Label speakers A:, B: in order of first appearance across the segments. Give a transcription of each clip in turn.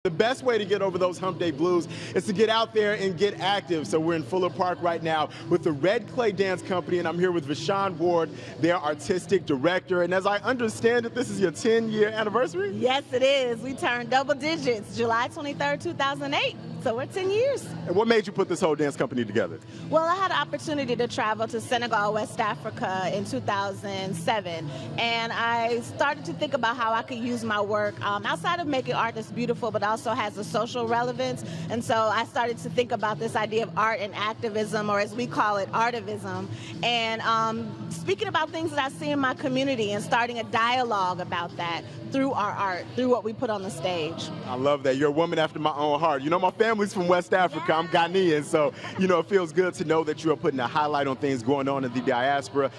A: The best way to get over those hump day blues is to get out there and get active. So we're in Fuller Park right now with the Red Clay Dance Company, and I'm here with Vashawn Ward, their artistic director. And as I understand it, this is your 10-year anniversary?
B: Yes, it is. We turned double digits July 23rd, 2008. So we're 10 years.
A: And what made you put this whole dance company together?
B: Well, I had an opportunity to travel to Senegal, West Africa in 2007. And I started to think about how I could use my work outside of making art that's beautiful, but also has a social relevance. And so I started to think about this idea of art and activism, or as we call it, artivism. And speaking about things that I see in my community and starting a dialogue about that through our art, through what we put on the stage.
A: I love that. You're a woman after my own heart. You know, my family's from West Africa. I'm Ghanaian, so, you know, it feels good to know that you are putting a highlight on things going on in the diaspora.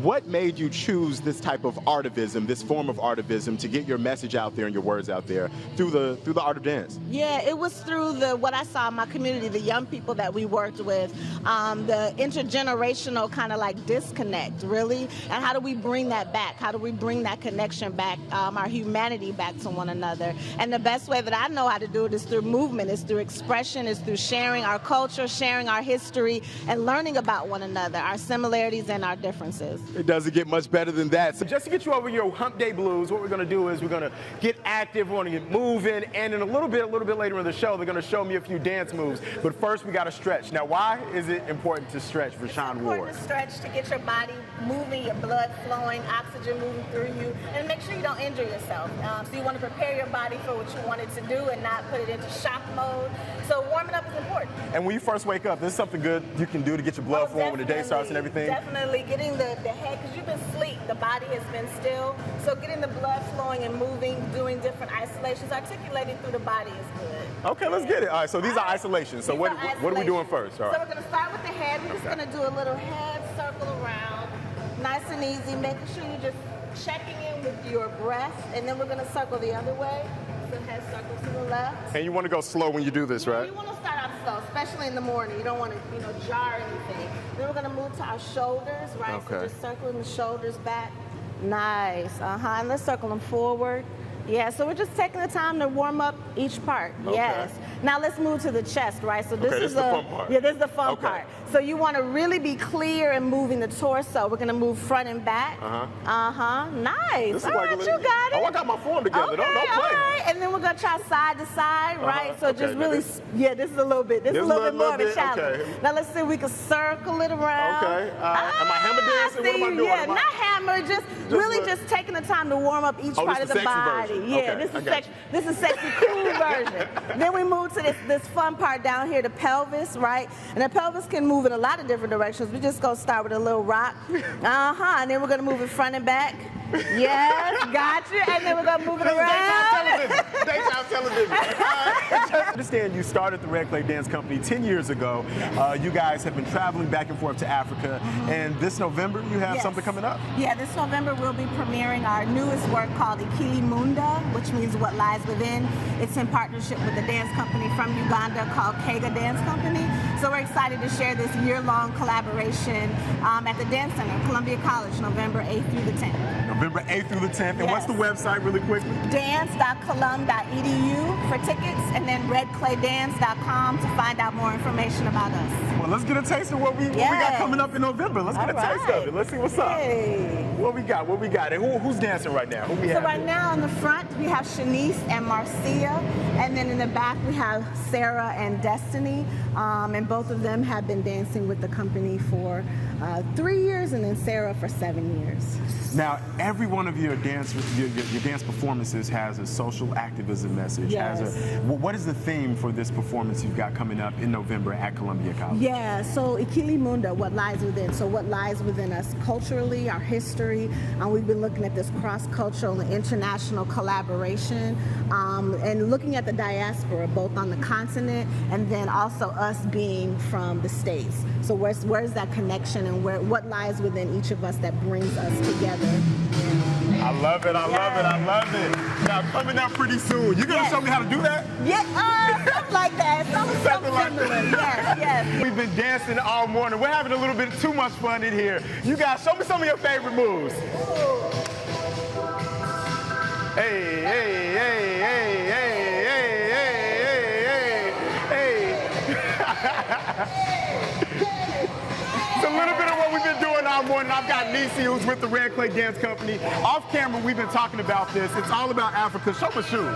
A: What made you choose this type of artivism, this form of artivism, to get your message out there and your words out there through the art of dance?
B: Yeah, it was through what I saw in my community, the young people that we worked with, the intergenerational kind of like disconnect, really, and how do we bring that back? How do we bring that connection back, our humanity back to one another? And the best way that I know how to do it is through movement, is through expression, is through sharing our culture, sharing our history, and learning about one another, our similarities and our differences.
A: It doesn't get much better than that. So just to get you over your hump day blues, what we're going to do is we're going to get active, we're going to get moving, and in a little bit later in the show, they're going to show me a few dance moves. But first, we got to stretch. Now, why is it important to stretch, Vashawn Ward?
B: It's important to stretch to get your body moving, your blood flowing, oxygen moving through you, and make sure you don't injure yourself. So you want to prepare your body for what you want it to do and not put it into shock mode. So warming up is important.
A: And when you first wake up, this is something good you can do to get your blood flowing when the day starts and everything?
B: Definitely. Getting the head, because you've been asleep, the body has been still. So getting the blood flowing and moving, doing different isolations, articulating through the body is good.
A: Okay, let's get it. All right, so these are isolations. So what are we doing first? All right.
B: So we're going to start with the head. We're just going to do a little head circle around, nice and easy, making sure you're just checking in with your breath, and then we're going to circle the other way. So head circle to the left.
A: And you want to go slow when you do this, right?
B: You want to start out slow, especially in the morning. You don't want to, jar anything. Then we're going to move to our shoulders, right?
A: Okay.
B: So just circling the shoulders back. Nice. And let's circle them forward. Yeah, so we're just taking the time to warm up each part.
A: Okay.
B: Yes. Now let's move to the chest, right? So this is
A: the fun part.
B: Yeah, this is the fun
A: Okay.
B: part. So you want to really be clear in moving the torso. We're going to move front and back. Nice. All right, you got it.
A: Oh, I got my form together.
B: Okay,
A: Don't play.
B: all right. And then we're going to try side to side, right? So
A: Okay,
B: just
A: now
B: really,
A: this
B: this is a little bit. This is a little bit more of a challenge.
A: okay.
B: Now let's see if we can circle it around.
A: Okay. Am I hammer dancing? What am I doing?
B: Yeah, not hammer, just really just taking the time to warm up each part of the body.
A: Version.
B: Yeah,
A: Okay,
B: this is sexy, cool version. Then we move to this fun part down here, the pelvis, right? And the pelvis can move in a lot of different directions. We're just gonna start with a little rock. And then we're gonna move it front and back. Yes, gotcha. And then we're gonna move it around.
A: Daytime television. I understand you started the Red Clay Dance Company 10 years ago. You guys have been traveling back and forth to Africa, and this November you have something coming up?
B: Yeah, this November we'll be premiering our newest work called Ikili Munda, which means what lies within. It's in partnership with a dance company from Uganda called Kega Dance Company. So we're excited to share this year-long collaboration at the Dance Center, Columbia College, November 8th through the 10th.
A: November 8th through the 10th. And what's the website really quickly?
B: dance.colum.edu for tickets, and then redclaydance.com to find out more information about us.
A: Well, let's get a taste of what we got coming up in November. Let's get a taste of it. Let's see what's up. What we got? What we got? And who's dancing right now? Who we have?
B: So right now in the front we have Shanice and Marcia, and then in the back we have Sarah and Destiny, and both of them have been dancing with the company for 3 years, and then Sarah for 7 years.
A: Now, every one of your dance performances has a social activism message.
B: Yes.
A: What is the theme for this performance you've got coming up in November at Columbia College?
B: Yeah, so Ikili Munda, what lies within. So what lies within us culturally, our history. We've been looking at this cross-cultural and international collaboration, and looking at the diaspora, both on the continent and then also us being from the States. So where's that connection, and what lies within each of us that brings us together?
A: I love it, I love it, I love it. Now, coming up pretty soon, you gonna show me how to do that?
B: Yeah, something like that. Something like that. Yes.
A: We've been dancing all morning. We're having a little bit too much fun in here. You guys, show me some of your favorite moves. Hey, hey, hey, hey, hey, hey, hey. tomorrow morning. I've got Nisi, who's with the Red Clay Dance Company. Off camera, we've been talking about this. It's all about Africa. Show my shoes.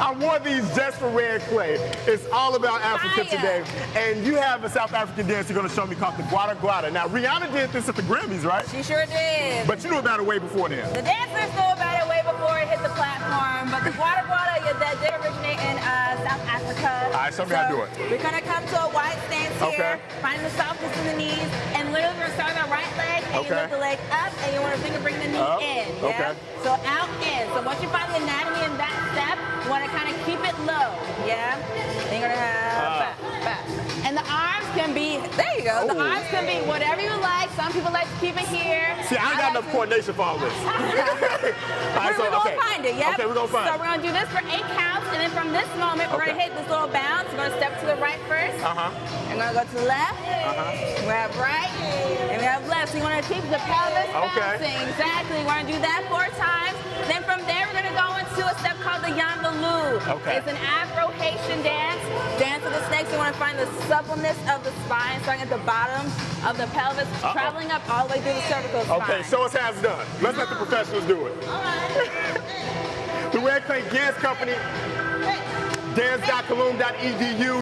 A: I wore these just for Red Clay. It's all about Africa today. And you have a South African dance you're going to show me called the Guada Guada. Now, Rihanna did this at the Grammys, right?
C: She sure did.
A: But you knew about it way before then.
C: The dancers knew about it way before it hit the platform. But the Guada Guada, that did originate in South Africa.
A: All right, show me how to do it.
C: We're going to come to a wide stance here, finding the softness in the knees, and literally we're going to start on the right leg, and you lift the leg up, and you want to bring the knee in. Yeah? So out, in. So once you find the anatomy in that step, you want to kind of keep it low. Yeah? Then you're going to have back. And the arms can be, there you go. The arms can be whatever you like. Some people like to keep it here.
A: See, I ain't got enough coordination for all this.
C: We're going to find it, yeah?
A: Okay, we're going to find it.
C: So we're going to do this for 8 counts, and then from this moment, we're going to hit this little bounce. We're going to step to the right first. And we're going to go to the left. We have right, and we have left. So you want to keep the pelvis bouncing. Exactly. We want to do that 4 times. Then from there, we're going to go into a step called the Yandaloo. It's an Afro-Haitian dance. Dance of the snakes. You want to find the suppleness of the spine, starting at the bottom of the pelvis, traveling up all the way through the cervical spine.
A: Okay, show us how it's done. Let's let the professionals do it.
C: All right.
A: The Red Clay Dance Company, dance.cologne.edu.